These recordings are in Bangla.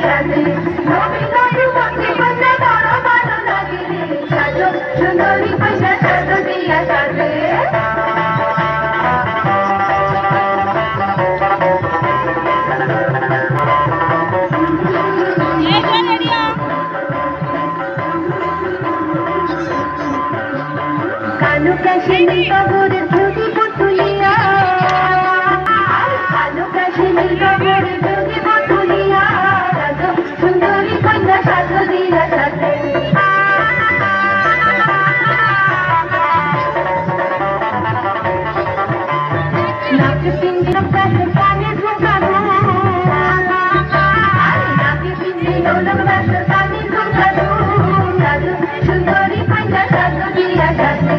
সাজে অভিনয় করতে করতে বড় ভালো লাগে রে সাজো সুন্দরী কন্যা সাজো দিয়া সাজে কালো কাশিনী কবরের ঝুঁকি পুতুলিয়া কালো কাশিনী কবরের ঝুঁকি পুতুলিয়া সাজো সুন্দরী কন্যা সাজো দিয়া সাজে নাকে পিন্দির কাছে কানে ঝুঁকানো নাকে পিন্দির কাছে কানে ঝুঁকানো সাজো সুন্দরী কন্যা সাজো দিয়া সাজে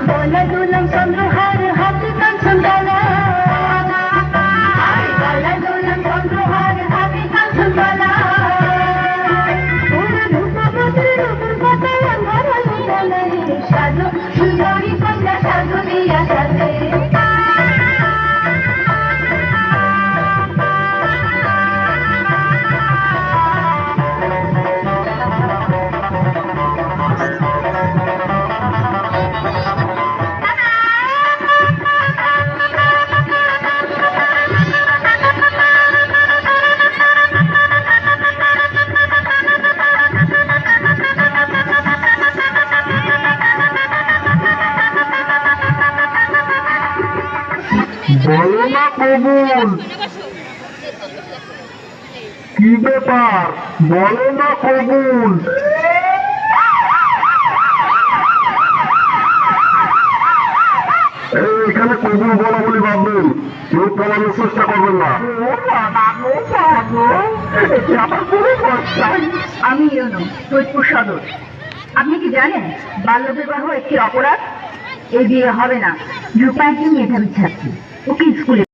বলা দুলম চন্দ্রহার হাতে কাঞ্চন বালা বলা দুলম চন্দ্রহার হাতে কাঞ্চন বালা সাজো সুন্দরী কন্যা সাজো দিয়া সাজে বলো না কবুল, কি ব্যাপার? বলো না কবুল। এখানে কবুল বলা বলি ভাববেন, কেউ পালানোর চেষ্টা করবেন না। আমি ইউনু, সৈয়দপুর সদর। আপনি কি জানেন বাল্য বিবাহ একটি অপরাধ? এই বিয়ে হবে না। রূপায়ণী মেধাবী ছাত্রী, ওকে স্কুলে